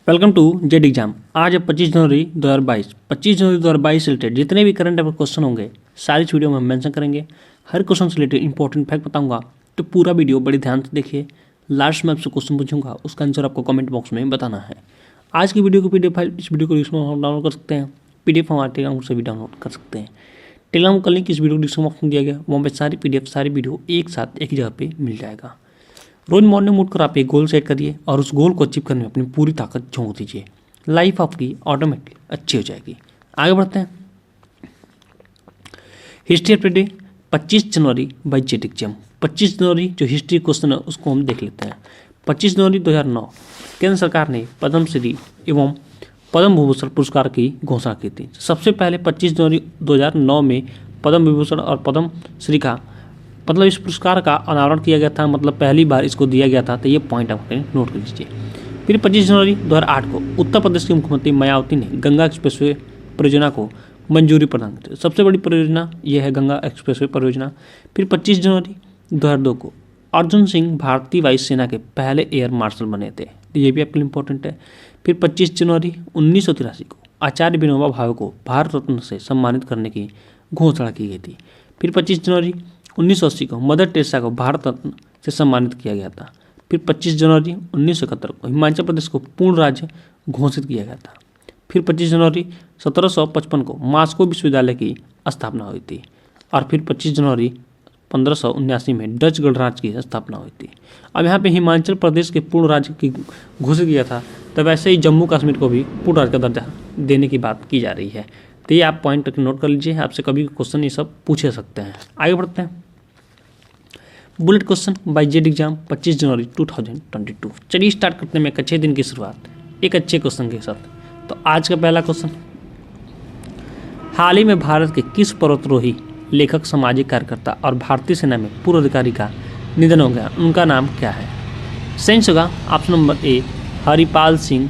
Welcome to Z exam. आज है 25 जनवरी 2022। 25 जनवरी 2022 से रिलेटेड जितने भी करंट अफेयर क्वेश्चन होंगे सारी इस वीडियो में हम मेंशन करेंगे। हर क्वेश्चन से रिलेटेड इंपॉर्टेंट फैक्ट बताऊंगा, तो पूरा वीडियो बड़ी ध्यान से देखिए। लास्ट में आपसे क्वेश्चन पूछूंगा, उसका आंसर आपको कमेंट बॉक्स में बताना है। आज की वीडियो को पीडीएफ फाइल इस वीडियो को डिस्क्रिप्शन डाउनलोड कर सकते हैं। पीडीएफ हमारे टेलीग्राम से भी डाउनलोड कर सकते हैं। टेलीग्राम का लिंक इस वीडियो को डिस्क्रिप्शन बॉक्स में दिया गया, वहाँ पर सारी पीडीएफ सारी वीडियो एक साथ एक जगह पे मिल जाएगा। रोज मॉर्निंग उठकर आप एक गोल सेट करिए और उस गोल को अचीव करने में अपनी पूरी ताकत झोंक दीजिए। लाइफ आपकी ऑटोमेटिकली अच्छी हो जाएगी। आगे बढ़ते हैं। History of day 25 January by Z exam. 25 जनवरी जो हिस्ट्री क्वेश्चन है उसको हम देख लेते हैं। 25 जनवरी 2009 केंद्र सरकार ने पद्मश्री एवं पद्म विभूषण पुरस्कार की घोषणा की थी। सबसे पहले 25 जनवरी 2009 में पद्म विभूषण और पद्मश्री का मतलब इस पुरस्कार का अनावरण किया गया था, मतलब पहली बार इसको दिया गया था। तो ये पॉइंट आप नोट कर लीजिए। फिर 25 जनवरी 2008 को उत्तर प्रदेश की मुख्यमंत्री मायावती ने गंगा एक्सप्रेसवे परियोजना को मंजूरी प्रदान की। सबसे बड़ी परियोजना यह है गंगा एक्सप्रेसवे परियोजना। फिर 25 जनवरी 2002 को अर्जुन सिंह भारतीय वायुसेना के पहले एयर मार्शल बने थे। ये भी आपके लिए इंपॉर्टेंट है। फिर 25 जनवरी 1983 को आचार्य विनोबा भावे को भारत रत्न से सम्मानित करने की घोषणा की गई थी। फिर 25 जनवरी 1980 को मदर टेरेसा को भारत रत्न से सम्मानित किया गया था। फिर 25 जनवरी 1971 को हिमाचल प्रदेश को पूर्ण राज्य घोषित किया गया था। फिर 25 जनवरी 1755 को मास्को विश्वविद्यालय की स्थापना हुई थी। और फिर 25 जनवरी 1579 में डच गणराज्य की स्थापना हुई थी। अब यहाँ पे हिमाचल प्रदेश के पूर्ण राज्य की घोषित किया था, तब वैसे ही जम्मू कश्मीर को भी पूर्ण राज्य का दर्जा देने की बात की जा रही है। तो ये आप पॉइंट नोट कर लीजिए, आपसे कभी क्वेश्चन ये सब पूछे सकते हैं। आगे बढ़ते हैं। Bullet question by Z exam 25 जनवरी 2022। चलिए स्टार्ट करते हैं एक अच्छे दिन की शुरुआत एक अच्छे क्वेश्चन के साथ। तो आज का पहला क्वेश्चन, हाल ही में भारत के किस पर्वतारोही लेखक, सामाजिक कार्यकर्ता और भारतीय सेना में पूर्व अधिकारी का निधन हो गया, उनका नाम क्या है? सेंस होगा option number A Haripal Singh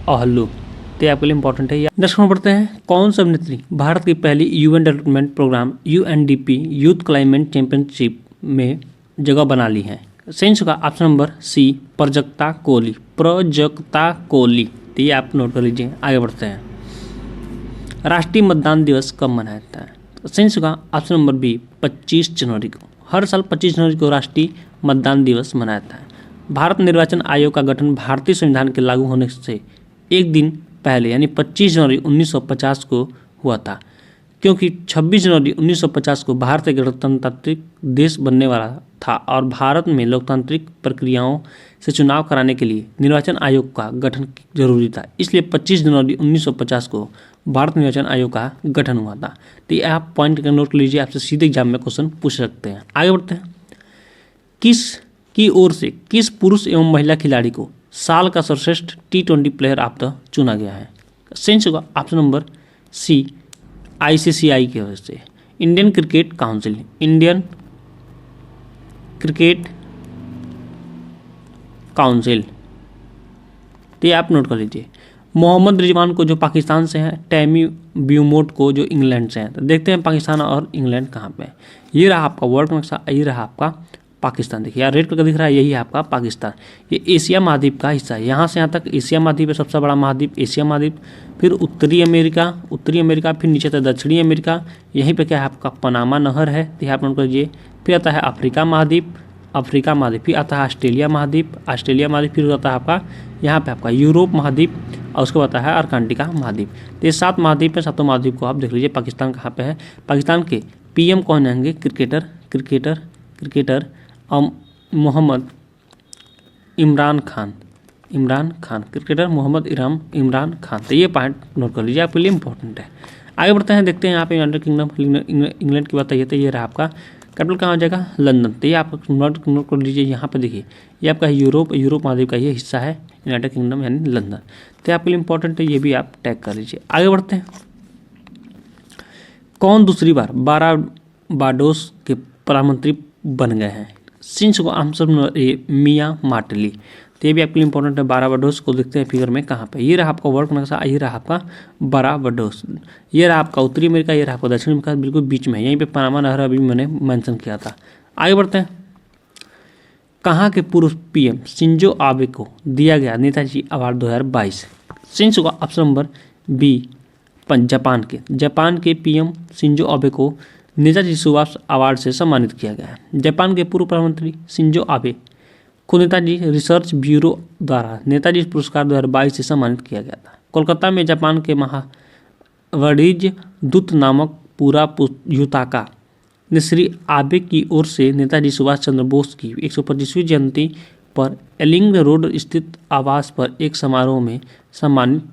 औहल्लू। तो आपके लिए इंपॉर्टेंट है। नेक्स्ट में पढ़ते हैं, कौन सी अभिनेत्री भारत की पहली UN development programme UNDP youth climate championship में जगह बना ली है? सेंस होगा option number C Prajakta Koli. Prajakta Koli. तो ये आप नोट कर लीजिए। आगे बढ़ते हैं। राष्ट्रीय मतदान दिवस कब मनाया जाता है? सेंस होगा ऑप्शन नंबर बी 25 जनवरी को। हर साल 25 जनवरी को राष्ट्रीय मतदान दिवस मनाया जाता है। भारत निर्वाचन आयोग का गठन भारतीय संविधान के लागू होने से एक दिन पहले यानी 25 जनवरी 1950 को हुआ था, क्योंकि 26 जनवरी 1950 को भारत एक गणतांत्रिक देश बनने वाला था और भारत में लोकतांत्रिक प्रक्रियाओं से चुनाव कराने के लिए निर्वाचन आयोग का गठन जरूरी था। इसलिए 25 जनवरी 1950 को भारत निर्वाचन आयोग का गठन हुआ था। तो ये आप पॉइंट का नोट लीजिए, आपसे सीधे एग्जाम में क्वेश्चन पूछ सकते हैं। आगे बढ़ते हैं। किस की ओर से किस पुरुष एवं महिला खिलाड़ी को साल का सर्वश्रेष्ठ T20 प्लेयर ऑफ द चुना गया है? सेंस होगा ऑप्शन नंबर सी आईसीसीआई की वजह से, Indian cricket council. Indian cricket council. तो ये आप नोट कर लीजिए। मोहम्मद रिजवान को जो पाकिस्तान से हैं, टैमी ब्यूमोट को जो इंग्लैंड से हैं। तो देखते हैं पाकिस्तान और इंग्लैंड कहाँ पे है। ये रहा आपका वर्ल्ड नक्शा, ये रहा आपका पाकिस्तान। देखिए यार रेड कलर का दिख रहा है, यही है आपका पाकिस्तान। ये एशिया महाद्वीप का हिस्सा है। यहाँ से यहाँ तक एशिया महाद्वीप है, सबसे बड़ा महाद्वीप एशिया महाद्वीप। फिर उत्तरी अमेरिका, फिर नीचे आता है दक्षिणी अमेरिका। यहीं पे क्या है आपका पनामा नहर है, तो यहाँ पर नोट कीजिए। फिर आता है अफ्रीका महाद्वीप, फिर आता है ऑस्ट्रेलिया महाद्वीप, फिर आता है आपका यहाँ पे आपका यूरोप महाद्वीप, और उसके बाद आता है अर्कांटिका महाद्वीप। तो ये 7 महाद्वीप है। 7 महाद्वीप को आप देख लीजिए। पाकिस्तान कहाँ पे है? पाकिस्तान के पीएम कौन आएंगे? क्रिकेटर मोहम्मद इमरान खान। क्रिकेटर मोहम्मद इमरान खान। तो ये पॉइंट नोट कर लीजिए, आपके लिए इंपॉर्टेंट है। आगे बढ़ते हैं, देखते हैं यहाँ पे यूनाइटेड किंगडम इंग्लैंड की बात आई है। तो ये रहा आपका कैपिटल कहाँ हो जाएगा? लंदन। तो ये आप नोट कर लीजिए। यहाँ पे देखिए ये आपका यूरोप महाद्वीप का ये हिस्सा है यूनाइटेड किंगडम यानी लंदन। तो आपके लिए इंपॉर्टेंट है, ये भी आप टैग कर लीजिए। आगे बढ़ते हैं। कौन दूसरी बार बारबाडोस के प्रधानमंत्री बन गए हैं? सिंस को आंसर मियां मार्टेली। तो ये भी आपके लिए इंपॉर्टेंट है। बारबाडोस को देखते हैं फिगर में कहाँ पे। ये रहा आपका वर्ल्ड नक्शा, ये रहा आपका बारबाडोस। ये रहा आपका उत्तरी अमेरिका, ये रहा आपका दक्षिण अमेरिका, बिल्कुल बीच में। यहीं पे पनामा नहर अभी मैंने मेंशन किया था। आगे बढ़ते हैं। कहाँ के पूर्व पीएम शिंजो आबे को दिया गया नेताजी अवार्ड 2022? सिंस होगा ऑप्शन नंबर बी जापान के पीएम शिंजो आबे को नेताजी सुभाष अवार्ड से सम्मानित किया गया है। जापान के पूर्व प्रधानमंत्री शिंजो आबे को नेताजी रिसर्च ब्यूरो द्वारा नेताजी पुरस्कार 2022 से सम्मानित किया गया था। कोलकाता में जापान के महावाणिज्य दूत नामक पूरा युताका ने श्री आबे की ओर से नेताजी सुभाष चंद्र बोस की 125वीं जयंती पर एलिंग रोड स्थित आवास पर एक समारोह में सम्मानित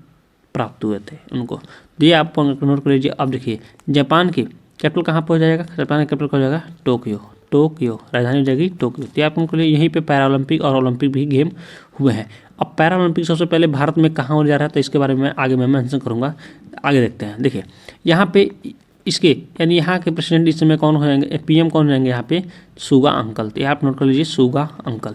प्राप्त हुए थे उनको। ये आप नोट कर लीजिए। अब देखिए जापान के कैपिटल कहाँ पर हो जाएगा? जापान का कैपिटल हो जाएगा टोक्यो, राजधानी हो जाएगी टोक्यो। तो आप उनको यहीं पे पैरालंपिक और ओलंपिक भी गेम हुए हैं। अब पैरालंपिक सबसे पहले भारत में कहाँ हो जा रहा है तो इसके बारे में आगे मैं मेंशन करूँगा। आगे देखते हैं। देखिए यहाँ पे इसके यानी यहाँ के प्रेसिडेंट इस समय कौन हो जाएंगे, पीएम कौन हो जाएंगे यहाँ पे? सुगा अंकल। तो आप नोट कर लीजिए सुगा अंकल।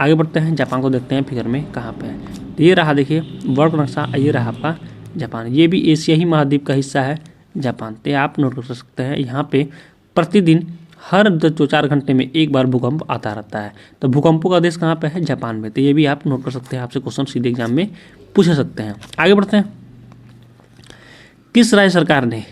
आगे बढ़ते हैं, जापान को देखते हैं फिगर में कहाँ पे है। तो ये रहा देखिए वर्ल्ड नक्शा, ये रहा आपका जापान। ये भी एशिया ही महाद्वीप का हिस्सा है जापान। तो आप नोट कर सकते हैं यहाँ पे प्रतिदिन हर 2-4 घंटे में एक बार भूकंप आता रहता है। तो भूकंपों का देश कहाँ पे है? जापान में। तो ये भी आप नोट कर सकते हैं, आपसे क्वेश्चन सीधे एग्जाम में पूछ सकते हैं। आगे बढ़ते हैं। किस राज्य सरकार ने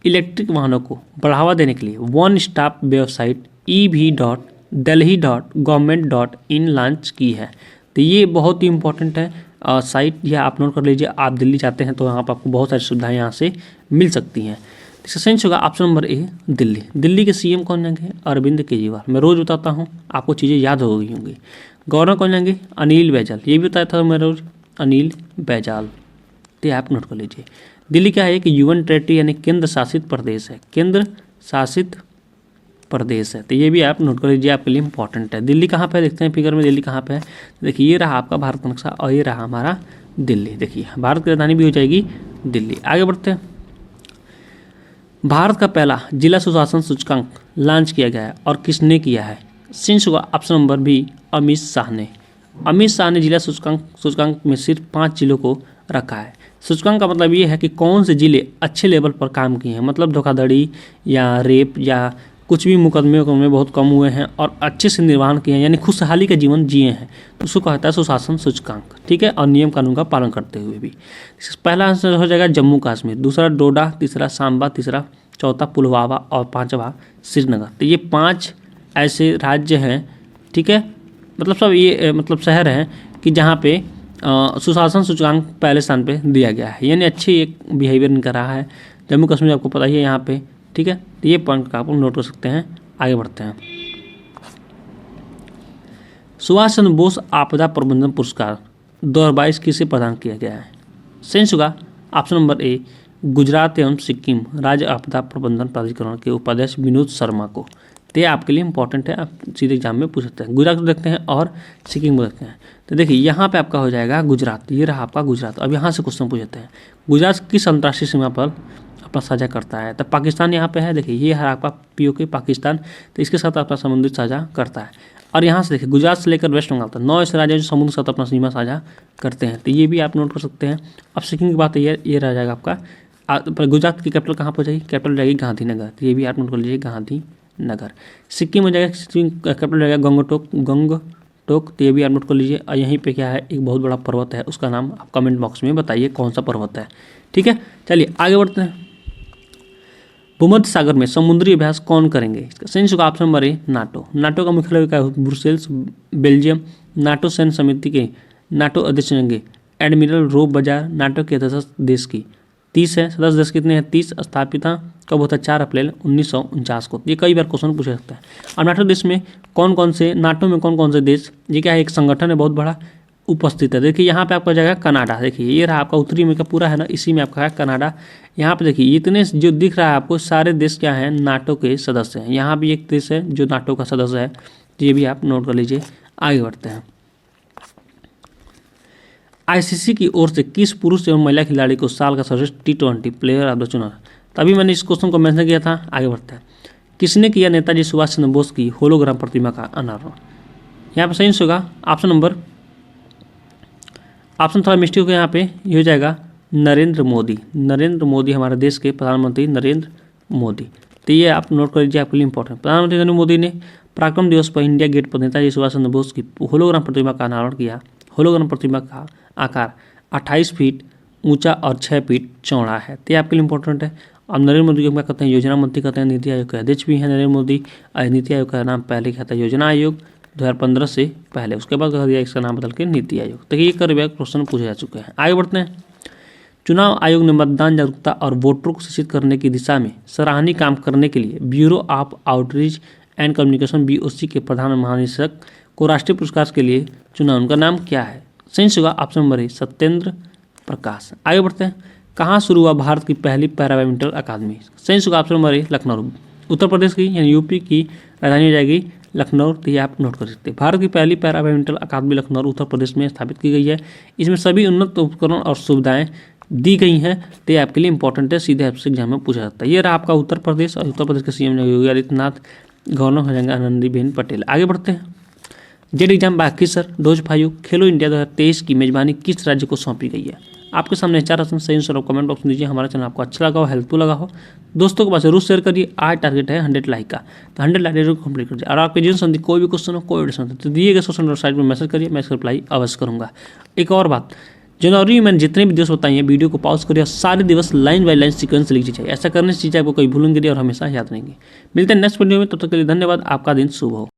इलेक्ट्रिक वाहनों को बढ़ावा देने के लिए one stop website ev.delhi.government.in launch की है? तो ये बहुत ही इंपॉर्टेंट है साइट, यह आप नोट कर लीजिए। आप दिल्ली जाते हैं तो यहाँ पर आपको बहुत सारी सुविधाएं यहाँ से मिल सकती हैं। इसका सेंस होगा ऑप्शन नंबर ए दिल्ली। दिल्ली के सीएम कौन जाएंगे? अरविंद केजरीवाल। मैं रोज बताता हूँ, आपको चीज़ें याद हो गई होंगी। गवर्नर कौन जाएंगे? अनिल बैजल। ये भी बताया था मैं रोज, अनिल बैजल। तो आप नोट कर लीजिए। दिल्ली क्या है? एक यूनियन टेरिटरी यानी केंद्र शासित प्रदेश है, केंद्र शासित प्रदेश है। तो ये भी आप नोट कर लीजिए, आपके लिए इंपॉर्टेंट है। दिल्ली कहाँ पे है देखते हैं फिगर में, दिल्ली कहाँ पे है? देखिए ये रहा आपका भारत का नक्शा और ये रहा हमारा दिल्ली। देखिए भारत की राजधानी भी हो जाएगी दिल्ली। आगे बढ़ते हैं। भारत का पहला जिला सुशासन सूचकांक लॉन्च किया गया है और किसने किया है? सिंस होगा option number B Amit Shah ने। अमित शाह ने जिला सूचकांक में सिर्फ 5 जिलों को रखा है। सूचकांक का मतलब ये है कि कौन से जिले अच्छे लेवल पर काम किए हैं, मतलब धोखाधड़ी या रेप या कुछ भी मुकदमे में बहुत कम हुए हैं और अच्छे से निर्वहन किए हैं, यानी खुशहाली का जीवन जिए हैं, तो उसको कहता है सुशासन सूचकांक। ठीक है, और नियम कानून का पालन करते हुए भी। पहला आंसर हो जाएगा जम्मू कश्मीर, दूसरा डोडा, तीसरा सांबा, तीसरा चौथा पुलवामा और 5वां श्रीनगर। तो ये 5 ऐसे राज्य हैं, ठीक है, मतलब सब ये मतलब शहर हैं कि जहाँ पे सुशासन सूचकांक पहले स्थान पे दिया गया है, यानी अच्छी एक बिहेवियर इनका रहा है। जम्मू कश्मीर आपको पता ही है यहाँ पे, ठीक है। तो ये पॉइंट का आप नोट कर सकते हैं। आगे बढ़ते हैं। सुभाष चंद्र बोस आपदा प्रबंधन पुरस्कार 2022 किसे प्रदान किया गया है? सेंस होगा ऑप्शन नंबर ए गुजरात एवं सिक्किम राज्य आपदा प्रबंधन प्राधिकरण के उपाध्यक्ष विनोद शर्मा को। तो ये आपके लिए इंपॉर्टेंट है, आप सीधे एग्जाम में पूछ सकते हैं। गुजरात को देखते हैं और सिक्किम को देखते हैं। तो देखिए यहाँ पे आपका हो जाएगा गुजरात, ये रहा आपका गुजरात। अब यहाँ से क्वेश्चन पूछते हैं, गुजरात किस अंतर्राष्ट्रीय सीमा पर अपना साझा करता है? तो पाकिस्तान यहाँ पे है, देखिए ये है आपका पीओके पाकिस्तान, तो इसके साथ अपना समुद्र साझा करता है। और यहाँ से देखिए गुजरात से लेकर वेस्ट बंगाल तक 9 ऐसे राज्य जो समुद्र के साथ अपना सीमा साझा करते हैं, तो ये भी आप नोट कर सकते हैं। अब सिक्किम की बात ये रह जाएगा आपका। गुजरात की कैपिटल कहाँ पर जाएगी? कैपिटल जाएगी गांधीनगर, तो ये भी आप नोट कर लीजिए गांधीनगर। सिक्किम में जाएगा, सिक्किम कैपिटल जाएगा गंगटोक, तो ये भी आप नोट कर लीजिए। और यहीं पे क्या है, एक बहुत बड़ा पर्वत है, उसका नाम आप कमेंट बॉक्स में बताइए कौन सा पर्वत है, ठीक है। चलिए आगे बढ़ते हैं। भूमध्य सागर में समुद्री अभ्यास कौन करेंगे? इसका सेंस होगा ऑप्शन नंबर ए नाटो। नाटो का मुख्यालय क्या है? Brussels, Belgium. नाटो सैन्य समिति के नाटो अध्यक्ष होंगे एडमिरल रोब बाजार। नाटो के सदस्य देश की 30 है। सदस्य देश कितने हैं? 30। स्थापिता कब होता है? 4 अप्रैल 1949 को। ये कई बार क्वेश्चन पूछ सकता है। और नाटो देश में कौन से देश, ये क्या है, एक संगठन है बहुत बड़ा, उपस्थित है। देखिए यहाँ पे आपका जाएगा कनाडा। देखिए ये रहा आपका उत्तरी अमेरिका पूरा है ना, इसी में आपका है कनाडा। यहाँ पे देखिए इतने जो दिख रहा है आपको, सारे देश क्या हैं? नाटो के सदस्य हैं। यहाँ भी एक देश है जो नाटो का सदस्य है, तो ये भी आप नोट कर लीजिए। आगे बढ़ते हैं। आईसीसी की ओर से किस पुरुष एवं महिला खिलाड़ी को साल का सर्वश्रेष्ठ T20 प्लेयर ऑफ द चुना? तभी मैंने इस क्वेश्चन को मेंशन किया था। आगे बढ़ते हैं। किसने किया नेताजी सुभाष चंद्र बोस की होलोग्राम प्रतिमा का अनावरण? यहाँ पर सही होगा ऑप्शन नंबर, ऑप्शन थोड़ा मिस्टेक होगा यहाँ पे, ये हो जाएगा नरेंद्र मोदी, हमारे देश के प्रधानमंत्री नरेंद्र मोदी। तो ये आप नोट कर लीजिए, आपके लिए इंपॉर्टेंट। प्रधानमंत्री नरेंद्र मोदी ने पराक्रम दिवस पर इंडिया गेट पर नेताजी सुभाष चंद्र बोस की होलोग्राम प्रतिमा का अनावरण किया। होलोग्राम प्रतिमा का आकार 28 फीट ऊंचा और 6 फीट चौड़ा है। तो ये आपके लिए इंपॉर्टेंट है। अब नरेंद्र मोदी को क्या कहते हैं, योजना मंत्री कहते हैं, नीति आयोग के अध्यक्ष भी हैं नरेंद्र मोदी। नीति आयोग का नाम पहले क्या था, योजना आयोग 2015 से पहले, उसके बाद कह दिया इसका नाम बदल के नीति आयोग। तो ये कर क्वेश्चन पूछे जा चुके हैं। आगे बढ़ते हैं। चुनाव आयोग ने मतदान जागरूकता और वोटरों को शिक्षित करने की दिशा में सराहनीय काम करने के लिए bureau of outreach and communication BOC के प्रधान महानिदेशक को राष्ट्रीय पुरस्कार के लिए चुना। उनका नाम क्या है? सही होगा ऑप्शन नंबर ए सत्येंद्र प्रकाश। आगे बढ़ते हैं। कहाँ शुरू हुआ भारत की पहली पैरा बैडमिंटन अकादमी? सही होगा ऑप्शन नंबर ए लखनऊ। उत्तर प्रदेश की यानी यूपी की राजधानी हो जाएगी लखनऊ। तो ये आप नोट कर सकते हैं। भारत की पहली पैरा बैडमिंटन अकादमी लखनऊ उत्तर प्रदेश में स्थापित की गई है। इसमें सभी उन्नत उपकरण और सुविधाएं दी गई हैं। तो ये आपके लिए इंपॉर्टेंट है, सीधे आपसे एग्जाम में पूछा जाता है। ये रहा आपका उत्तर प्रदेश, और उत्तर प्रदेश के CM योगी आदित्यनाथ, गवर्नर हो जाएंगे आनंदीबेन पटेल। आगे बढ़ते हैं। जेड एग्जाम बाकी सर डोज 5 खेलो इंडिया 2023 की मेजबानी किस राज्य को सौंपी गई है? आपके सामने 4 ऑप्शन सही आंसर कमेंट बॉक्स में दीजिए। हमारा चैनल आपको अच्छा लगा हो, हेल्पफुल लगा हो, दोस्तों के पास जरूर शेयर करिए। आज टारगेट है 100 लाइक का, तो 100 लाइक जरूर कंप्लीट करिए। और आपके जीवन संबंधी कोई भी क्वेश्चन हो, कोई भी तो दिए गए सोशल वेबसाइट में मैसेज करिए, मैं इसका रिप्लाई अवश्य करूँगा। एक और बात, जनवरी में मैंने जितने भी दिवस बताए हैं वीडियो को पॉज करिए और सारे दिवस लाइन बाय लाइन सीक्वेंस लिखी चाहिए। ऐसा करने से चीज़ें आपको कोई भूलेंगे और हमेशा याद रहेंगी। मिलते हैं नेक्स्ट वीडियो में, तब तक के लिए धन्यवाद। आपका दिन शुभ हो।